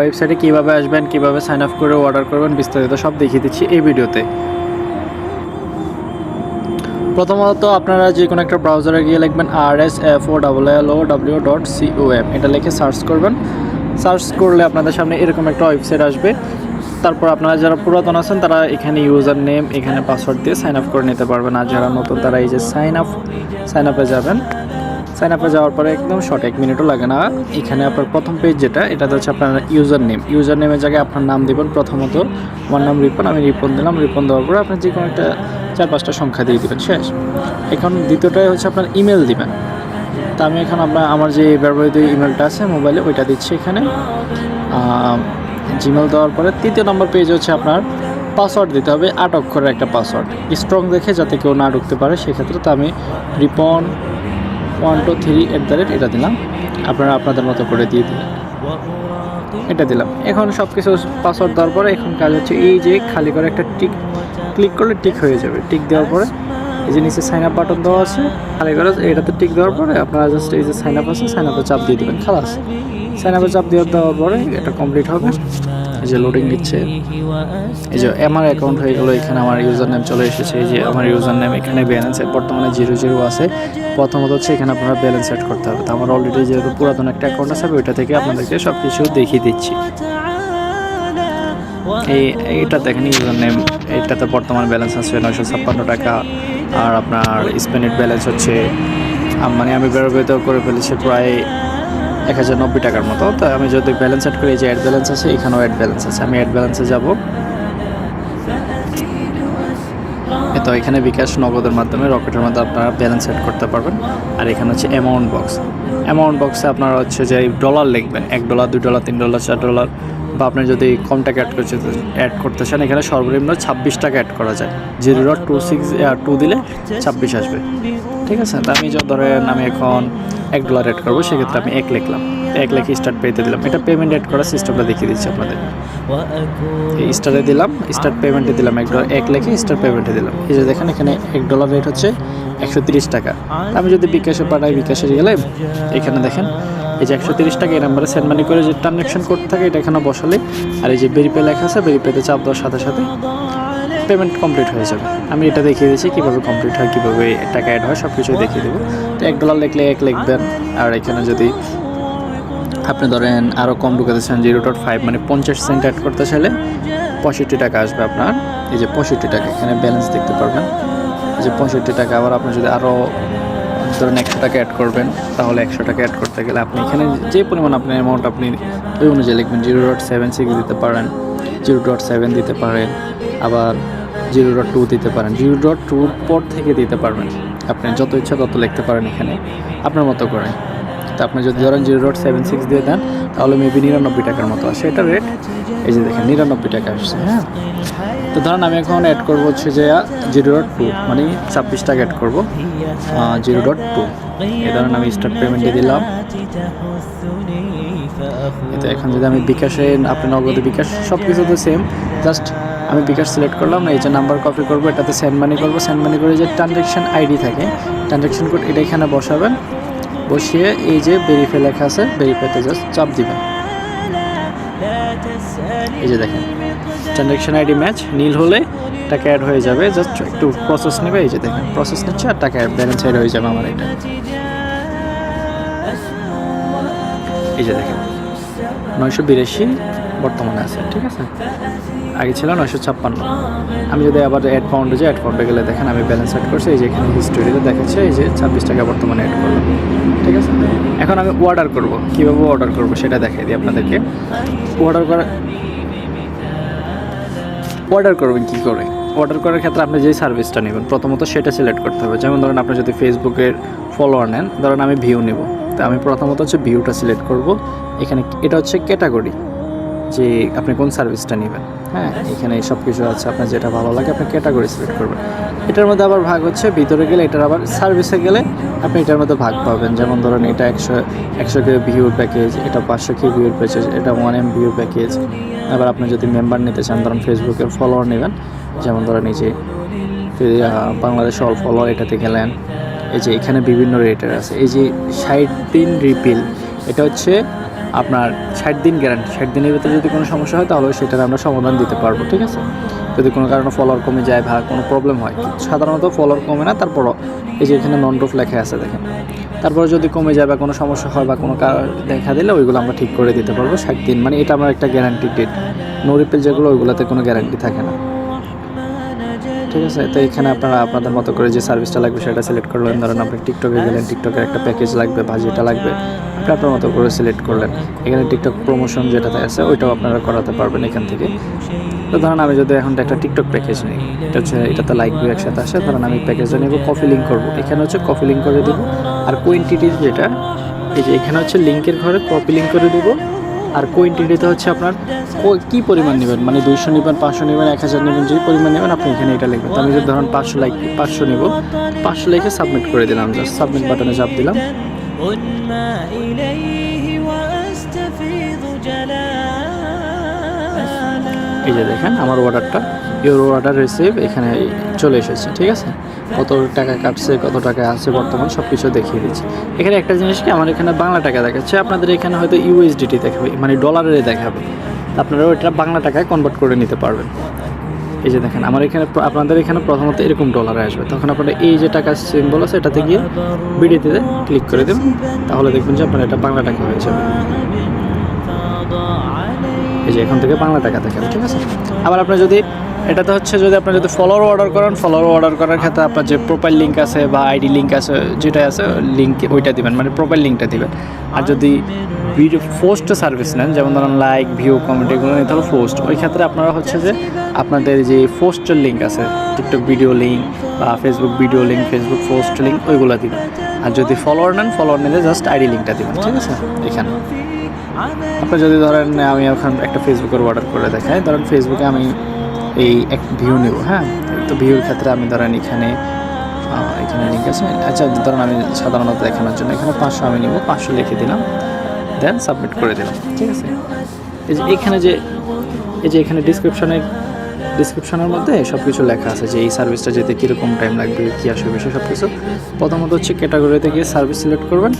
ওয়েবসাইটে কিভাবে আসবেন, কিভাবে সাইন আপ করে অর্ডার করবেন, বিস্তারিত সব দেখিয়ে দিচ্ছি এই ভিডিওতে। প্রথমত আপনারা যে কোনো একটা ব্রাউজারে গিয়ে লিখবেন rsfollow.com, এটা লিখে সার্চ করবেন। সার্চ করলে আপনাদের সামনে এরকম একটা ওয়েবসাইট আসবে। তারপর আপনারা যারা পুরাতন আছেন তারা এখানে ইউজার নেম, এখানে পাসওয়ার্ড দিয়ে সাইন আপ করে নিতে পারবেন। আর যারা নতুন তারা এই যে সাইন আপে যাবেন। সাইন আপে যাওয়ার পরে একদম শর্ট 1 মিনিটও লাগে না। এখানে আপনার প্রথম পেজ যেটা, এটা হচ্ছে আপনার ইউজার নেমের জায়গায় আপনার নাম দেবেন। প্রথমত আমার নাম রিপন, আমি রিপন দিলাম। রিপন দেওয়ার পরে আপনি যে কোনো একটা 4-5টা সংখ্যা দিয়ে দেবেন, শেষ। এখন দ্বিতীয়টাই হচ্ছে আপনার ইমেল দিবেন। তা আমি এখন আমার যে ব্যবহৃত ইমেলটা আছে মোবাইলে ওইটা দিচ্ছি এখানে। জিমেল দেওয়ার পরে তৃতীয় নম্বর পেজ হচ্ছে আপনার পাসওয়ার্ড দিতে হবে, 8 অক্ষরের একটা পাসওয়ার্ড, স্ট্রং দেখে যাতে কেউ না ঢুকতে পারে সেক্ষেত্রে। তো আমি রিপন 123 এটা দিলাম। আপনারা আপনাদের মতো করে দিয়ে দিন, এটা দিলাম। এখন সব কিছু পাসওয়ার্ড দেওয়ার পরে এখন কাজ হচ্ছে এই যে খালি করে একটা টিক ক্লিক করলে টিক হয়ে যাবে। টিক দেওয়ার পরে এই যে নিচে সাইন আপ বাটন দেওয়া আছে, খালি করে এটাতে টিক দেওয়ার পরে আপনারা জাস্ট এই যে সাইন আপ আছে, সাইন আপে চাপ দিয়ে দেবেন, খালাস। সাইন আপে চাপ দেওয়ার পরে এটা কমপ্লিট হবে। এই যে লোডিং নিচ্ছে, এই যে আমার অ্যাকাউন্ট হয়ে গেলো। এখানে আমার ইউজার নেম চলে এসেছে। এই যে আমার ইউজার নেম, এখানে ব্যালেন্স বর্তমানে 0 আছে। প্রথমত হচ্ছে এখানে আপনারা ব্যালেন্স সেট করতে হবে। তো আমার অলরেডি যেহেতু পুরাতন একটা অ্যাকাউন্ট আছে, ওইটা থেকে আপনাদেরকে সব কিছু দেখিয়ে দিচ্ছি। এইটা দেখেন ইউজার নেম, এইটাতে বর্তমান ব্যালেন্স আছে 956 টাকা। আর আপনার স্পেনেট ব্যালেন্স হচ্ছে মানে আমি ব্যবহৃত করে ফেলেছি প্রায় 1090 টাকার মতো। তো আমি যদি ব্যালেন্স অ্যাড করি, এই যে অ্যাড ব্যালেন্স আছে, এখানেও অ্যাড ব্যালেন্স আছে। আমি অ্যাড ব্যালেন্সে যাব। তো এখানে বিকাশ নগদের মাধ্যমে, রকেটের মাধ্যমে আপনারা ব্যালেন্স অ্যাড করতে পারবেন। আর এখানে হচ্ছে অ্যামাউন্ট বক্সে আপনারা হচ্ছে যে ডলার লিখবেন, $1, $2, $3, $4, বা আপনি যদি কম টাকা অ্যাড করতে চান, এখানে সর্বনিম্ন 26 টাকা অ্যাড করা যায়। 0.2 দিলে 26 আসবে, ঠিক আছে। তো আমি ধরেন আমি এখন $1 অ্যাড করবো, সেক্ষেত্রে আমি 1 লিখলাম, 1 লিখে স্টার্ট পেতে দিলাম। এটা পেমেন্ট অ্যাড করার সিস্টেমটা দেখিয়ে দিচ্ছি আপনাদের। এই স্টারে দিলাম, স্টার্ট পেমেন্টে দিলাম $1 লিখে স্টার্ট পেমেন্টে দিলাম। এই যে দেখেন এখানে $1 রেট হচ্ছে 130 টাকা। আমি যদি বিকাশে পাঠাই, বিকাশে গেলে এখানে দেখেন এই যে 130 টাকা এই নাম্বারে সেন্ড মানি করে যে ট্রানজ্যাকশন কোড থাকে এটা এখানে বসালে, আর এই যে ভেরিফাই লেখা আছে, ভেরিফাইতে চাপ দেওয়ার সাথে সাথে পেমেন্ট কমপ্লিট হয়ে যাবে। আমি এটা দেখিয়ে দিচ্ছি কীভাবে কমপ্লিট হয়, কীভাবে টাকা অ্যাড হয়, সব কিছুই দেখিয়ে দেবো। তো $1 লিখলে 1 লিখবেন। আর এখানে যদি আপনি ধরেন আরও কম ঢুকাতে চান, 0.5 মানে 50 সেন্ট অ্যাড করতে চাইলে 65 টাকা আসবে আপনার। এই যে 65 টাকা এখানে ব্যালেন্স দেখতে পারবেন, এই যে 65 টাকা। আবার আপনি যদি আরও ধরেন 100 টাকা অ্যাড করবেন, তাহলে 100 টাকা অ্যাড করতে গেলে আপনি এখানে যে পরিমাণ আপনার অ্যামাউন্ট আপনি ওই অনুযায়ী লিখবেন। 0.76 দিতে পারেন, 0.7 দিতে পারেন, আবার 0.2 দিতে পারেন। 0.2 পর থেকে দিতে পারবেন, আপনি যত ইচ্ছা তত লিখতে পারেন এখানে আপনার মতো করে। তো আপনি যদি ধরেন 0.76 দিয়ে দেন, তাহলে মেবি 99 টাকার মতো আসে এটা রেট। এই যে দেখেন 99 টাকা আসছে, হ্যাঁ। তো ধরেন আমি এখন অ্যাড করবো হচ্ছে যে 0.2 মানে 26 টাকা অ্যাড করবো, 0.2। এই ধরেন আমি স্টার্ট পেমেন্টে দিলাম। তো এখন যদি আমি বিকাশে, আপনি নগদে, বিকাশ সব কিছু তো সেম, জাস্ট আমি বিকাশ সিলেক্ট করলাম না, এই যে নাম্বার কপি করবো, এটাতে সেন্ড মানি করবো। সেন্ড মানি করে যে ট্রানজ্যাকশন আইডি থাকে, ট্রানজ্যাকশন কোড, এটা এখানে বসাবেন। বসিয়ে এই যে ভেরিফাই লেখা আছে, ভেরিফাইতে জাস্ট চাপ দিবেন। এই যে দেখেন ট্রানজ্যাকশন আইডি ম্যাচ, নীল হলে টাকা অ্যাড হয়ে যাবে। জাস্ট একটু প্রসেস নেবে, এই যে দেখেন প্রসেস নিচ্ছে, আর টাকা ব্যালেন্স অ্যাড হয়ে যাবে আমার এটা। এই যে দেখেন 982 বর্তমানে আছে, ঠিক আছে। আগে ছিল 956। আমি যদি আবার অ্যাড ফাউন্ডে যাই, অ্যাড ফাউন্ডে গেলে দেখেন আমি ব্যালেন্স অ্যাড করছি। এই যে এখানে হিস্টোরিতে দেখাচ্ছে এই যে 26 টাকা বর্তমানে অ্যাড করলাম, ঠিক আছে। এখন আমি অর্ডার করব, কীভাবে অর্ডার করব সেটা দেখিয়ে দিই আপনাদেরকে। অর্ডার করবেন কী করে? অর্ডার করার ক্ষেত্রে আপনি যেই সার্ভিসটা নেবেন প্রথমত সেটা সিলেক্ট করতে হবে। যেমন ধরেন আপনি যদি ফেসবুকের ফলোয়ার নেন, ধরেন আমি ভিউ নেব, তো আমি প্রথমত হচ্ছে ভিউটা সিলেক্ট করব। এখানে এটা হচ্ছে ক্যাটাগরি, যে আপনি কোন সার্ভিসটা নেবেন, হ্যাঁ। এখানে সব কিছু আছে, আপনার যেটা ভালো লাগে আপনি ক্যাটাগরি সিলেক্ট করবেন। এটার মধ্যে আবার ভাগ হচ্ছে, ভিতরে গেলে এটার আবার সার্ভিসে গেলে আপনি এটার মধ্যে ভাগ পাবেন। যেমন ধরেন এটা 100K ভিউর প্যাকেজ, এটা 500K ভিউর প্যাকেজ, এটা 1M ভিউর প্যাকেজ। আবার আপনি যদি মেম্বার নিতে চান, ধরেন ফেসবুকের ফলোয়ার নেবেন, যেমন ধরেন এই যে বাংলাদেশ অল ফলোয়ার, এটাতে গেলেন। এই যে এখানে বিভিন্ন রেটের আছে। এই যে 60 দিন রিপিল, এটা হচ্ছে আপনার 60 দিন গ্যারান্টি। 60 দিনের ভিতরে যদি কোনো সমস্যা হয় তাহলে সেটার আমরা সমাধান দিতে পারবো, ঠিক আছে। যদি কোনো কারণে ফলোয়ার কমে যায় বা কোনো প্রবলেম হয়, সাধারণত ফলোয়ার কমে না, তারপরও এই যে এখানে নন রুফ লেখা আছে দেখেন, তারপরে যদি কমে যায় বা কোনো সমস্যা হয় বা কোনো দেখা দিলে ওইগুলো আমরা ঠিক করে দিতে পারবো 60 দিন, মানে এটা আমার একটা গ্যারান্টি ডেট। নো রিপেল যেগুলো ওইগুলোতে কোনো গ্যারান্টি থাকে না, ঠিক আছে। তো এখানে আপনারা আপনাদের মতো করে যে সার্ভিসটা লাগবে সেটা সিলেক্ট করলেন। ধরেন আপনি টিকটকে গেলেন, টিকটকের একটা প্যাকেজ লাগবে বা যেটা লাগবে আপনি আপনার মতো করে সিলেক্ট করলেন। এখানে টিকটক প্রমোশন যেটাতে আছে ওইটাও আপনারা করাতে পারবেন এখান থেকে। তো ধরেন আমি যদি এখন একটা টিকটক প্যাকেজ নিই, এটা হচ্ছে এটাতে লাইক ভিউ একসাথে আসে, ধরেন আমি প্যাকেজটা নেব, কপি লিঙ্ক করবো, এখানে হচ্ছে কপি লিঙ্ক করে দেবো। আর কোয়েন্টিটি যেটা এই যে এখানে হচ্ছে লিঙ্কের ঘরে কপি লিঙ্ক করে দেবো। আর কোয়েন্টিটিতে হচ্ছে আপনার কী পরিমাণ নেবেন, মানে 200 নেবেন, 500 নেবেন, 1000 নেবেন, যে পরিমাণ নেবেন আপনি এখানে এটা লিখবেন। তো আমি যদি ধরেন 500 নেব, 500 লিখে সাবমিট করে দিলাম, জাস্ট সাবমিট বাটনে চাপ দিলাম। এই যে দেখেন আমার অর্ডারটা, ইউর অর্ডার রিসিভ এখানে চলে এসেছে, ঠিক আছে। কত টাকা কাটছে, কত টাকা আছে বর্তমান সব কিছু দেখিয়ে দিচ্ছি। এখানে একটা জিনিস কি, আমার এখানে বাংলা টাকা দেখাচ্ছে, আপনাদের এখানে হয়তো ইউএসডিটি দেখাবে, মানে ডলারে দেখাবে, আপনারা ওইটা বাংলা টাকায় কনভার্ট করে নিতে পারবেন। এই যে দেখেন আমার এখানে, আপনাদের এখানে প্রথমত এরকম ডলারে আসবে, তখন আপনারা এই যে টাকা সিম্বল আছে এটাতে গিয়ে বিডিতে ক্লিক করে দেবেন, তাহলে দেখবেন যে আপনার এটা বাংলা টাকা হয়ে যাবে। এই যে এখান থেকে বাংলা টাকা দেখাবে, ঠিক আছে। আবার আপনার যদি এটাতে হচ্ছে, যদি আপনি যদি ফলোয়ার অর্ডার করেন, ফলোয়ার অর্ডার করার ক্ষেত্রে আপনার যে প্রোফাইল লিঙ্ক আছে বা আইডি লিঙ্ক আছে, যেটা আছে লিঙ্ক ওইটা দিবেন, মানে প্রোফাইল লিঙ্কটা দিবেন। আর যদি ভিডিও পোস্ট সার্ভিস নেন, যেমন ধরুন লাইক ভিউ কমেন্ট এগুলো নিতে হলো পোস্ট, ওই ক্ষেত্রে আপনারা হচ্ছে যে আপনাদের যে পোস্টের লিঙ্ক আছে, টিকটক ভিডিও লিঙ্ক বা Facebook video link, Facebook post link ওইগুলো দিবেন। আর যদি ফলোয়ার নেন, ফলোয়ার নিলে জাস্ট আইডি লিঙ্কটা দিবেন, ঠিক আছে। এখানে আপনি যদি ধরেন আমি এখন একটা ফেসবুকের অর্ডার করে দেখাই, ধরেন ফেসবুকে আমি এই এক ভিউ নেব, হ্যাঁ। তো ভিউর ক্ষেত্রে আমি ধরেন এখানে লিঙ্ক আছে, আচ্ছা ধরেন আমি সাধারণত দেখানোর জন্য এখানে 500 আমি নেব, 500 লিখে দিলাম, দেন সাবমিট করে দিলাম, ঠিক আছে। এই যে এখানে ডিসক্রিপশনের মধ্যে সব কিছু লেখা আছে যে এই সার্ভিসটা যেতে কীরকম টাইম লাগবে, কী আসবে বিষয় সব কিছু। প্রথমত হচ্ছে ক্যাটাগরিতে গিয়ে সার্ভিস সিলেক্ট করবেন,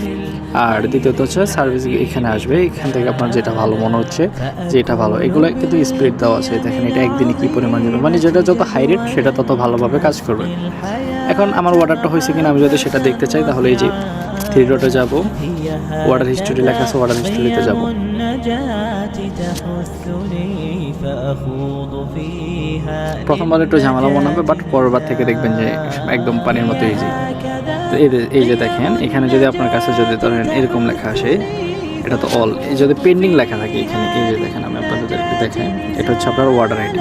আর দ্বিতীয়ত হচ্ছে সার্ভিস এখানে আসবে, এখান থেকে আপনার যেটা ভালো মনে হচ্ছে, যেটা ভালো, এগুলো কিন্তু স্প্লিট দেওয়া আছে, দেখেন এটা একদিনে কী পরিমাণ যাবে, মানে যেটা যত হাই রেট সেটা তত ভালোভাবে কাজ করবে। এখন আমার অর্ডারটা হয়েছে কিনা আমি যদি সেটা দেখতে চাই, তাহলে এই যে 3 ডটে যাব, অর্ডার হিস্টোরি লেখা আছে, অর্ডার হিস্টোরিতে যাব। প্রথমবার একটু ঝামেলা মনে হবে, বাট পরেরবার থেকে দেখবেন যে একদম পানির মতো ইজি। তো এই যে দেখেন এখানে যদি আপনার কাছে যদি ধরেন এরকম লেখা আসে, এটা তো অল, যদি পেন্ডিং লেখা থাকে এখানে, এই যে দেখেন আমি আপনাদেরকে দেখাই, এটা হচ্ছে আপনার অর্ডার আইডি।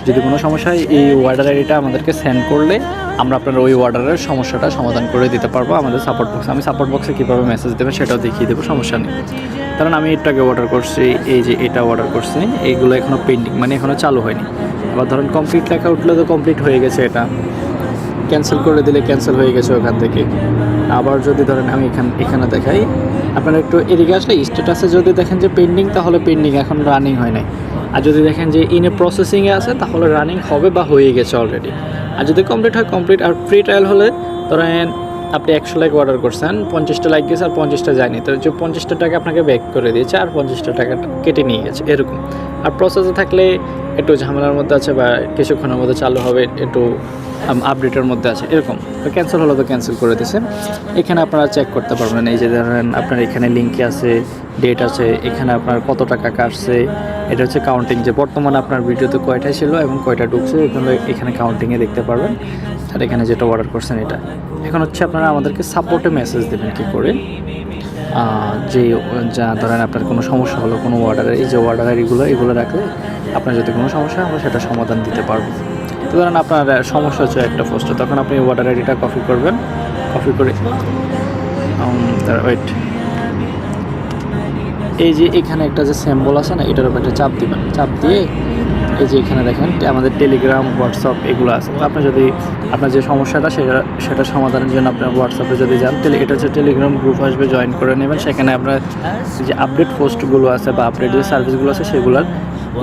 যদি কোনো সমস্যা হয় এই অর্ডার আইডিটা আমাদেরকে সেন্ড করলে আমরা আপনার ওই অর্ডারের সমস্যাটা সমাধান করে দিতে পারবো আমাদের সাপোর্ট বক্সে। আমি সাপোর্ট বক্সে কীভাবে মেসেজ দেবেন সেটাও দেখিয়ে দেবো, সমস্যা নেই। কারণ আমি এটাকে অর্ডার করছি, এই যে এটা অর্ডার করছি, এইগুলো এখনও পেন্ডিং, মানে এখনও চালু হয়নি। আবার ধরেন কমপ্লিট লেখা উঠলে তো কমপ্লিট হয়ে গেছে, এটা ক্যান্সেল করে দিলে ক্যান্সেল হয়ে গেছে ওখান থেকে। আবার যদি ধরেন আমি এখানে দেখাই, আপনারা একটু এদিকে আসলে স্ট্যাটাসে যদি দেখেন যে পেন্ডিং, তাহলে পেন্ডিং, এখন রানিং হয় নাই। আর যদি দেখেন যে ইনে প্রসেসিংয়ে আছে, তাহলে রানিং হবে বা হয়ে গেছে অলরেডি। আর যদি কমপ্লিট হয় কমপ্লিট। আর ফ্রি ট্রায়াল হলে ধরেন আপনি 100 লাইক অর্ডার করছেন, 50টা লাইক গেছে আর 50টা যায়নি, তো যে 50টা টাকা আপনাকে ব্যাক করে দিয়েছে আর 50টা টাকা কেটে নিয়ে গেছে এরকম। আর প্রসেসে থাকলে একটু ঝামেলার মধ্যে আছে বা কিছুক্ষণের মধ্যে চালু হবে, একটু আপডেটের মধ্যে আছে এরকম। তো ক্যান্সেল হলো তো ক্যান্সেল করে দিয়েছে। এখানে আপনারা চেক করতে পারবেন, এই যে ধরেন আপনার এখানে লিঙ্কে আছে, ডেট আছে, এখানে আপনার কত টাকা কাটছে, এটা হচ্ছে কাউন্টিং, যে বর্তমানে আপনার ভিডিওতে কয়টা ছিল এবং কয়টা ঢুকছে, এখানে কাউন্টিংয়ে দেখতে পারবেন। আর এখানে যেটা অর্ডার করছেন এটা। এখন হচ্ছে আপনারা আমাদেরকে সাপোর্টে মেসেজ দেবেন কী করে, যে যা ধরেন আপনার কোনো সমস্যা হলো কোনো অর্ডারের, এই যে অর্ডার এগুলো রাখলে আপনার যদি কোনো সমস্যা হয় আমরা সেটা সমাধান দিতে পারবো। তো ধরেন আপনার সমস্যা হচ্ছে একটা পোস্টে, তখন আপনি অর্ডার আইডিটা কপি করবেন, কপি করে ওয়েট, এই যে এখানে একটা যে সিম্বল আছে না, এটার উপর একটা চাপ দিবেন, চাপ দিয়ে এই যে এখানে দেখেন আমাদের টেলিগ্রাম, হোয়াটসঅ্যাপ এগুলো আছে। তো আপনি যদি আপনার যে সমস্যাটা সেটা সমাধানের জন্য আপনার হোয়াটসঅ্যাপে যদি যান, তাহলে এটা হচ্ছে টেলিগ্রাম গ্রুপ আসবে, জয়েন করে নেবেন। সেখানে আপনার যে আপডেট পোস্টগুলো আছে বা আপডেট যে সার্ভিসগুলো আছে সেগুলোর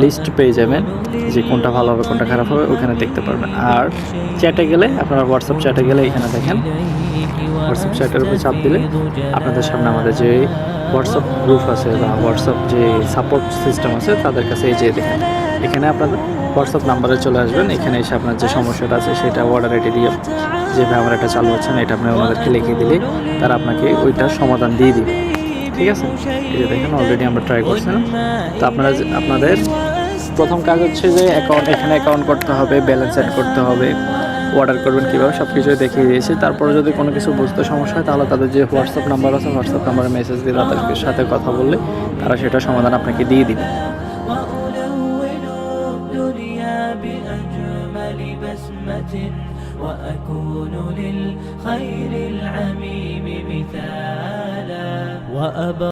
লিস্ট পেয়ে যাবেন যে কোনটা ভালো হবে কোনটা খারাপ হবে ওখানে দেখতে পারবেন। আর চ্যাটে গেলে আপনারা হোয়াটসঅ্যাপ চ্যাটে গেলে এখানে দেখেন হোয়াটসঅ্যাপ চ্যাটের উপরে চাপ দিলে আপনাদের সামনে আমাদের যে হোয়াটসঅ্যাপ গ্রুপ আছে বা হোয়াটসঅ্যাপ যে সাপোর্ট সিস্টেম আছে তাদের কাছে এই যে দেখেন এখানে আপনাদের হোয়াটসঅ্যাপ নাম্বারে চলে আসবেন। এখানে এসে আপনার যে সমস্যাটা আছে সেটা অর্ডার আইডি দিয়ে যেভাবে আমার এটা চালু হচ্ছে না এটা আপনি ওনাদেরকে লিখে দিলে তারা আপনাকে ওইটার সমাধান দিয়ে দিবে। ঠিক আছে, এই যে দেখেন অলরেডি আমরা ট্রাই করছিলাম। তো আপনাদের প্রথম কাজ হচ্ছে যে এখানে অ্যাকাউন্ট করতে হবে, ব্যালেন্স সেট করতে হবে, অর্ডার করবেন কীভাবে সব কিছুই দেখিয়ে দিয়েছি। তারপরে যদি কোনো কিছু বুঝতে সমস্যা হয় তাহলে তাদের যে হোয়াটসঅ্যাপ নাম্বার আছে হোয়াটসঅ্যাপ নাম্বারে মেসেজ দিয়ে তাদের সাথে কথা বললে তারা সেটা সমাধান আপনাকে দিয়ে দিবে। وأكون للخير العميم مثالا